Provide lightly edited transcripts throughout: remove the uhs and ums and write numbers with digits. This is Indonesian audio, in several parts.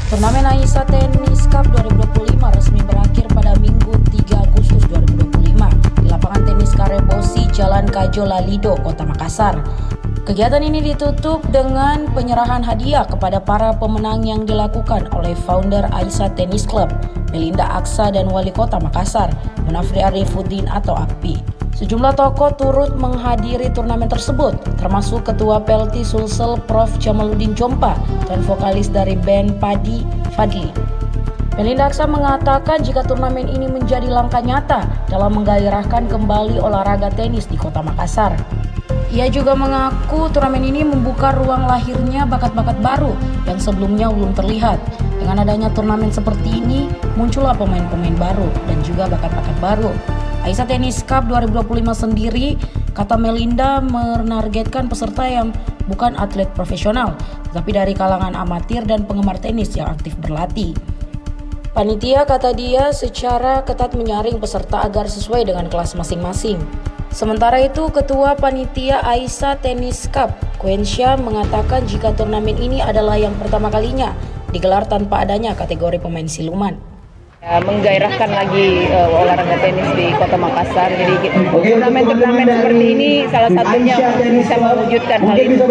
Turnamen Aisyah Tennis Cup 2025 resmi berakhir pada Minggu 3 Agustus 2025 di lapangan tenis Karebosi, Jalan Kajo Lalido, Kota Makassar. Kegiatan ini ditutup dengan penyerahan hadiah kepada para pemenang yang dilakukan oleh founder Aisyah Tennis Club, Melinda Aksa, dan Wali Kota Makassar, Munafri Arifuddin atau Api. Sejumlah tokoh turut menghadiri turnamen tersebut, termasuk Ketua PLT Sulsel Prof. Jamaluddin Jompa dan vokalis dari band Padi, Fadli. Melinda Aksa mengatakan jika turnamen ini menjadi langkah nyata dalam menggairahkan kembali olahraga tenis di Kota Makassar. Ia juga mengaku turnamen ini membuka ruang lahirnya bakat-bakat baru yang sebelumnya belum terlihat. Dengan adanya turnamen seperti ini, muncullah pemain-pemain baru dan juga bakat-bakat baru. Aisyah Tennis Cup 2025 sendiri, kata Melinda, menargetkan peserta yang bukan atlet profesional, tetapi dari kalangan amatir dan penggemar tenis yang aktif berlatih. Panitia, kata dia, secara ketat menyaring peserta agar sesuai dengan kelas masing-masing. Sementara itu, Ketua Panitia Aisyah Tennis Cup, Quensha, mengatakan jika turnamen ini adalah yang pertama kalinya digelar tanpa adanya kategori pemain siluman. Menggairahkan lagi olahraga tenis di Kota Makassar. Jadi turnamen-turnamen seperti ini salah satunya bisa mewujudkan hal itu.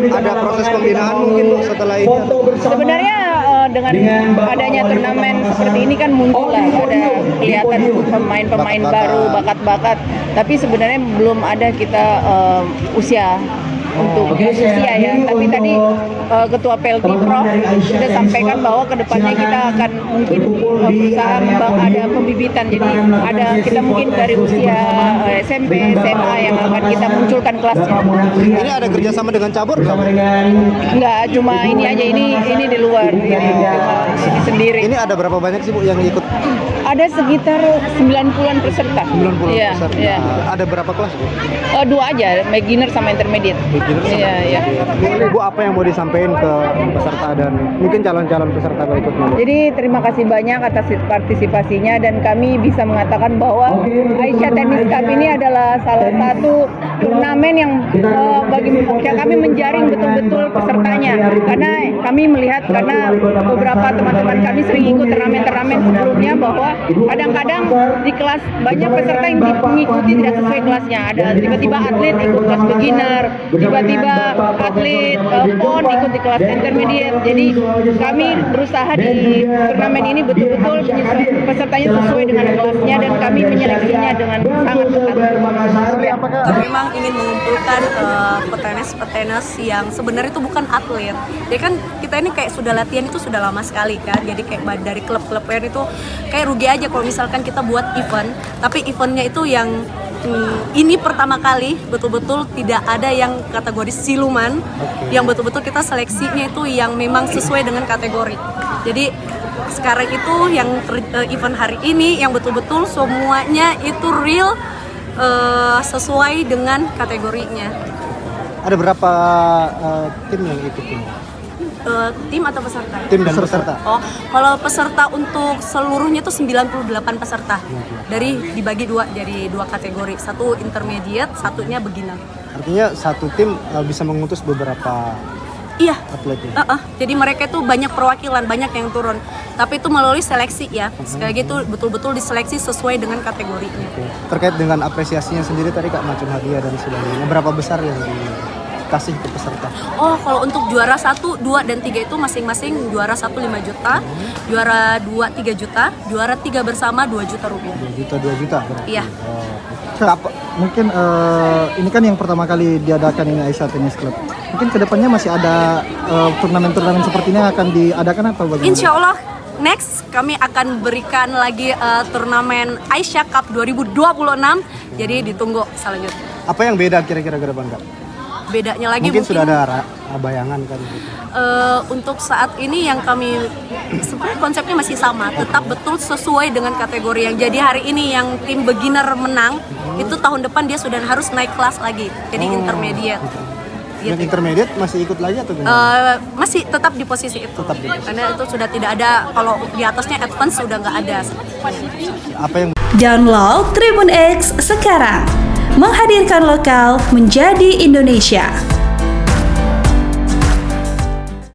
Ada proses pembinaan mungkin Bu setelah ini? Sebenarnya dengan adanya turnamen seperti ini kan muncul lah, ada kelihatan pemain-pemain baru, bakat-bakat. Tapi sebenarnya belum ada kita usia untuk usia ya. Tapi tadi Ketua PLT Prof sudah sampaikan bahwa kedepannya kita akan mungkin berusaha ada pembibitan. Jadi kita mungkin dari usia SMP, SMA yang akan kita munculkan kelasnya. Ini ada kerjasama dengan cabur nggak? Enggak, cuma ini aja, ini di luar, ini sendiri. Ini ada berapa banyak sih Bu yang ikut? Ada sekitar 90-an peserta. 90 Iya, peserta. iya. Ada berapa kelas Bu? Dua aja, beginner sama intermediate. Iya. Bu, apa yang mau disampaikan ke peserta dan mungkin calon-calon peserta berikutnya? Jadi terima kasih banyak atas partisipasinya dan kami bisa mengatakan bahwa Aisyah Tennis Cup ini adalah salah satu turnamen yang kami menjaring betul-betul pesertanya, karena kami melihat, karena beberapa teman-teman kami sering ikut turnamen-turnamen sebelumnya, bahwa kadang-kadang di kelas banyak peserta yang mengikuti tidak sesuai kelasnya. Ada tiba-tiba atlet ikut kelas beginner, tiba-tiba atlet pon ikut di kelas intermediate. Jadi kami berusaha di turnamen ini betul-betul pesertanya sesuai dengan kelasnya dan kami menyeleksinya dengan sangat ketat. Kami memang ingin mengumpulkan petenis-petenis yang sebenarnya itu bukan atlet. Jadi kan kita ini kayak sudah latihan itu sudah lama sekali kan. Jadi kayak dari klub-klub itu kayak rugi aja kalau misalkan kita buat event, tapi eventnya itu yang ini pertama kali betul-betul tidak ada yang kategori siluman, yang betul-betul kita seleksinya itu yang memang sesuai dengan kategori. Jadi sekarang itu yang event hari ini yang betul-betul semuanya itu real sesuai dengan kategorinya. Ada berapa tim yang ikut ini? Tim atau peserta? Tim dan peserta. Oh, kalau peserta untuk seluruhnya itu 98 peserta. Dari dibagi jadi dua kategori, satu intermediate, satunya beginner. Artinya satu tim bisa mengutus beberapa atletnya. Jadi mereka itu banyak perwakilan, banyak yang turun. Tapi itu melalui seleksi ya. Sekali lagi itu betul-betul diseleksi sesuai dengan kategorinya. Terkait dengan apresiasinya sendiri tadi Kak, macam hadiah dan sebagainya. Berapa besar yang dikasih ke peserta? Oh, kalau untuk juara 1, 2, dan 3 itu masing-masing juara 1 5 juta, juara 2 3 juta, juara 3 bersama 2 juta rupiah. 2 juta berarti? Iya. Mungkin ini kan yang pertama kali diadakan ini Aisyah Tennis Club. Mungkin kedepannya masih ada turnamen-turnamen seperti ini akan diadakan atau bagaimana? Insya Allah next kami akan berikan lagi turnamen Aisyah Cup 2026. Jadi ditunggu selanjutnya. Apa yang beda kira-kira ke depan Kak? Bedanya lagi mungkin sudah ada bayangan kan? Untuk saat ini yang kami sebenarnya konsepnya masih sama, tetap betul sesuai dengan kategori yang jadi hari ini yang tim beginner menang, itu tahun depan dia sudah harus naik kelas lagi, jadi intermediate. Yang intermediate masih ikut lagi atau gimana? Masih tetap di posisi itu. Karena itu sudah tidak ada, kalau di atasnya advance sudah nggak ada. Apa yang Download Tribun X sekarang, menghadirkan lokal menjadi Indonesia.